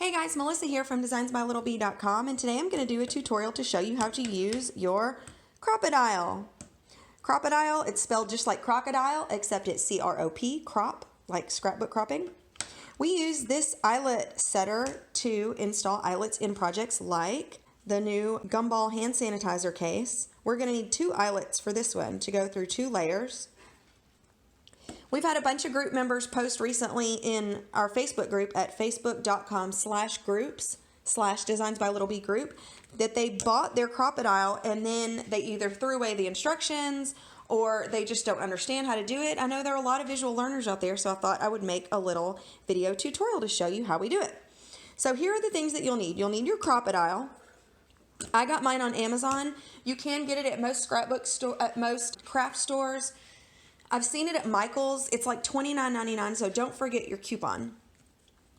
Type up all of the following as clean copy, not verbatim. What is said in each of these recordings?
Hey guys, Melissa here from designsbylittlebee.com, and today I'm going to do a tutorial to show you how to use your Crop-a-Dile. Crop-a-Dile, it's spelled just like crocodile, except it's C-R-O-P, crop, like scrapbook cropping. We use this eyelet setter to install eyelets in projects like the new gumball hand sanitizer case. We're going to need 2 eyelets for this one to go through 2 layers. We've had a bunch of group members post recently in our Facebook group at facebook.com/groups/designsbylittlebee group that they bought their Crop-a-Dile and then they either threw away the instructions or they just don't understand how to do it. I know there are a lot of visual learners out there, so I thought I would make a little video tutorial to show you how we do it. So here are the things that you'll need. You'll need your Crop-a-Dile. I got mine on Amazon. You can get it at most most craft stores. I've seen it at Michael's. It's like $29.99, so don't forget your coupon.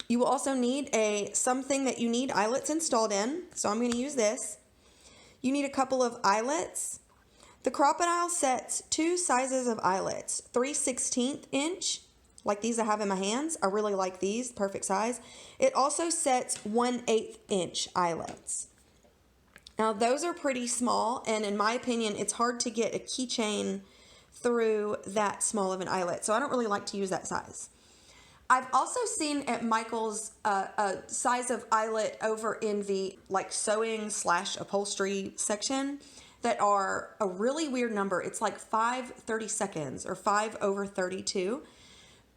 You will also need something that you need eyelets installed in, so I'm going to use this. You need a couple of eyelets. The Crop-a-Dile sets 2 sizes of eyelets, 3/16 inch, like these I have in my hands. I really like these, perfect size. It also sets 1/8 inch eyelets. Now those are pretty small, and in my opinion, it's hard to get a keychain through that small of an eyelet, so I don't really like to use that size. I've also seen at Michael's a size of eyelet over in the like sewing/upholstery section that are a really weird number. It's like 5/32 or 5/32.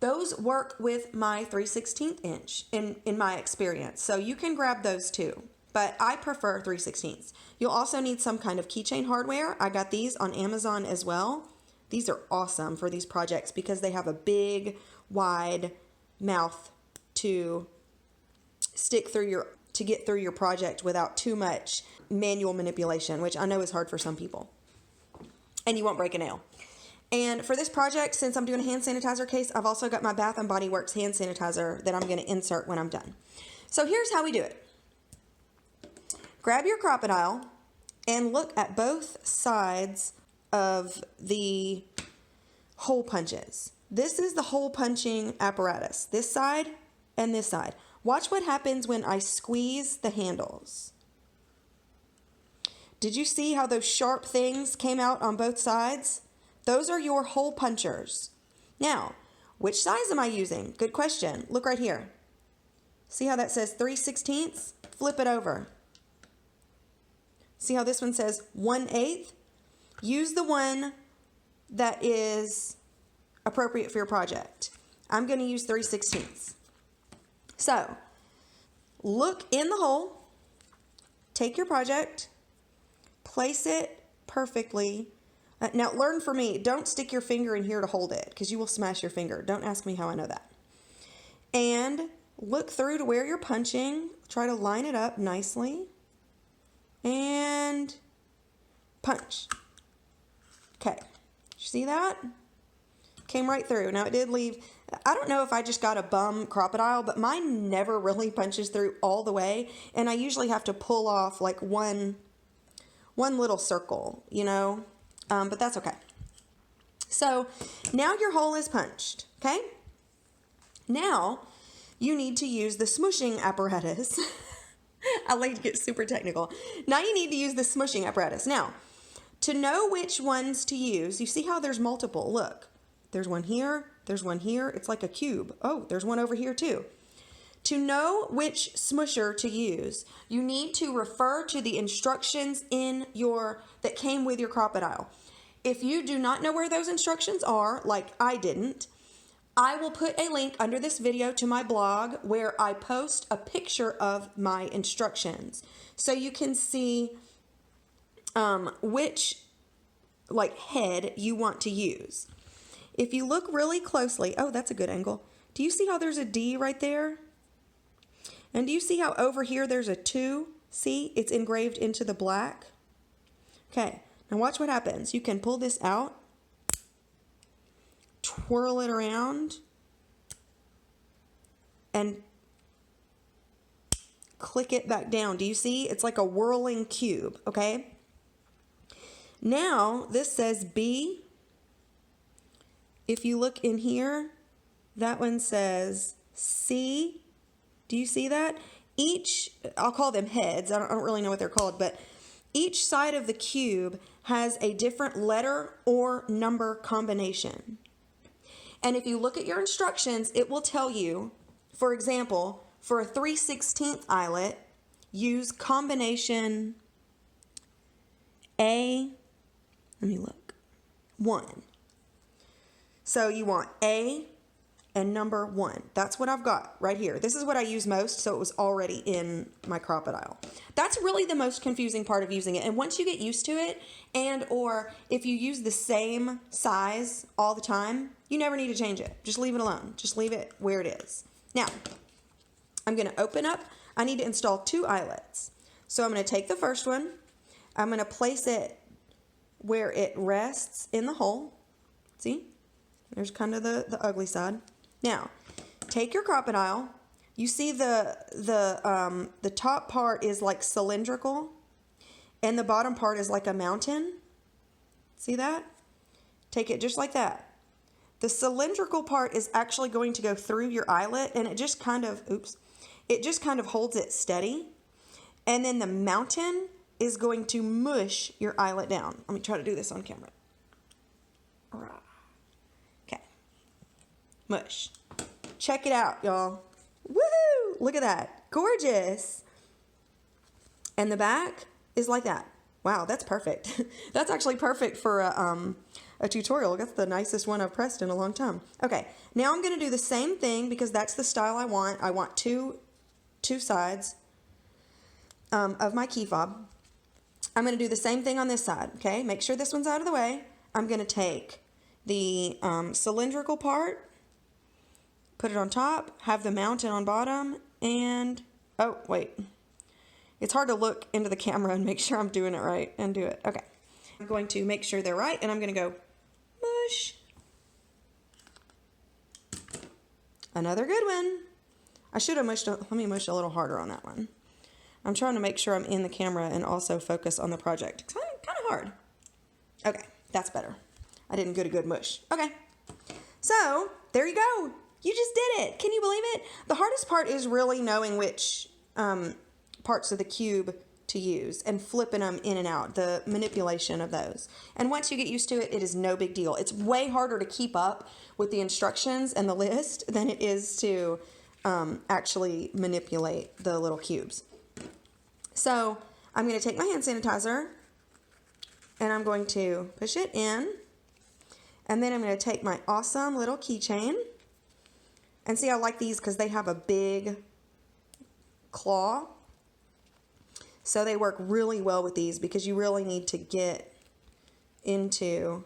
Those work with my 3/16 inch in my experience, so you can grab those too, but I prefer 3/16. You'll also need some kind of keychain hardware. I got these on Amazon as well. These are awesome for these projects because they have a big, wide mouth to get through your project without too much manual manipulation, which I know is hard for some people. And you won't break a nail. And for this project, since I'm doing a hand sanitizer case, I've also got my Bath & Body Works hand sanitizer that I'm going to insert when I'm done. So here's how we do it. Grab your Crop-a-Dile and look at both sides of the hole punches. This is the hole punching apparatus, this side and this side. Watch what happens when I squeeze the handles. Did you see how those sharp things came out on both sides? Those are your hole punchers. Now, which size am I using? Good question. Look right here. See how that says 3/16? Flip it over. See how this one says 1/8? Use the one that is appropriate for your project. I'm going to use 3/16. So, look in the hole, take your project, place it perfectly. Now, learn from me, don't stick your finger in here to hold it because you will smash your finger. Don't ask me how I know that. And look through to where you're punching. Try to line it up nicely. And punch. Okay, you see that? Came right through. Now it did leave, I don't know if I just got a bum Crop-a-Dile, but mine never really punches through all the way, and I usually have to pull off like one little circle, you know, but that's okay. So now your hole is punched, okay? Now you need to use the smooshing apparatus. I like to get super technical. Now you need to use the smooshing apparatus. Now, to know which ones to use, you see how there's multiple. Look, there's one here, there's one here. It's like a cube. Oh, there's one over here too. To know which smoosher to use, you need to refer to the instructions that came with your Crop-a-Dile. If you do not know where those instructions are, like I didn't, I will put a link under this video to my blog where I post a picture of my instructions so you can see which head you want to use. If you look really closely, oh, that's a good angle. Do you see how there's a D right there? And do you see how over here there's a 2? See, it's engraved into the black. Okay, now watch what happens. You can pull this out, twirl it around, and click it back down. Do you see? It's like a whirling cube, okay? Now, this says B. If you look in here, that one says C. Do you see that? I'll call them heads, I don't really know what they're called, but each side of the cube has a different letter or number combination. And if you look at your instructions, it will tell you, for example, for a 3/16 eyelet, use combination A, let me look, 1. So you want A and number 1. That's what I've got right here. This is what I use most, so it was already in my Crop-a-Dile. That's really the most confusing part of using it. And once you get used to it, and or if you use the same size all the time, you never need to change it. Just leave it alone. Just leave it where it is. Now, I'm going to open up. I need to install 2 eyelets. So I'm going to take the first one. I'm going to place it where it rests in the hole. See? There's kind of the ugly side. Now, take your Crop-a-Dile. You see the top part is like cylindrical, and the bottom part is like a mountain. See that? Take it just like that. The cylindrical part is actually going to go through your eyelet, and it just kind of, it just kind of holds it steady. And then the mountain is going to mush your eyelet down. Let me try to do this on camera. Okay. Mush. Check it out, y'all. Woohoo! Look at that. Gorgeous. And the back is like that. Wow, that's perfect. That's actually perfect for a tutorial. That's the nicest one I've pressed in a long time. Okay, now I'm going to do the same thing because that's the style I want. I want two sides of my key fob. I'm going to do the same thing on this side, okay? Make sure this one's out of the way. I'm going to take the cylindrical part, put it on top, have the mountain on bottom, and, oh, wait. It's hard to look into the camera and make sure I'm doing it right and do it. Okay. I'm going to make sure they're right, and I'm going to go mush. Another good one. I should have mushed, let me mush a little harder on that one. I'm trying to make sure I'm in the camera and also focus on the project. It's kind of hard. Okay, that's better. I didn't get a good mush. Okay. So, there you go. You just did it. Can you believe it? The hardest part is really knowing which parts of the cube to use and flipping them in and out, the manipulation of those. And once you get used to it, it is no big deal. It's way harder to keep up with the instructions and the list than it is to actually manipulate the little cubes. So I'm going to take my hand sanitizer and I'm going to push it in, and then I'm going to take my awesome little keychain. And see, I like these because they have a big claw. So they work really well with these because you really need to get into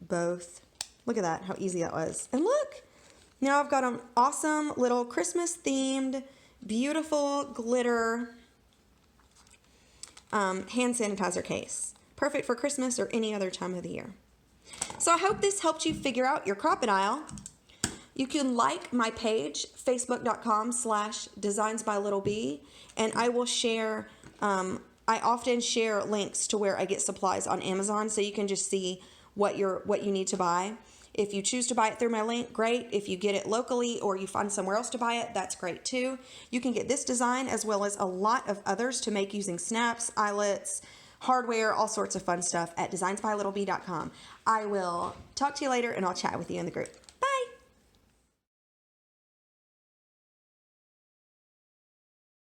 both. Look at that, how easy that was. And look, now I've got an awesome little Christmas themed, beautiful glitter hand sanitizer case. Perfect for Christmas or any other time of the year. So I hope this helped you figure out your Crop-a-Dile. You can like my page, facebook.com/designsbylittleb, and I will share, I often share links to where I get supplies on Amazon, so you can just see what you need to buy. If you choose to buy it through my link, great. If you get it locally or you find somewhere else to buy it, that's great too. You can get this design as well as a lot of others to make using snaps, eyelets, hardware, all sorts of fun stuff at designsbylittleb.com. I will talk to you later, and I'll chat with you in the group.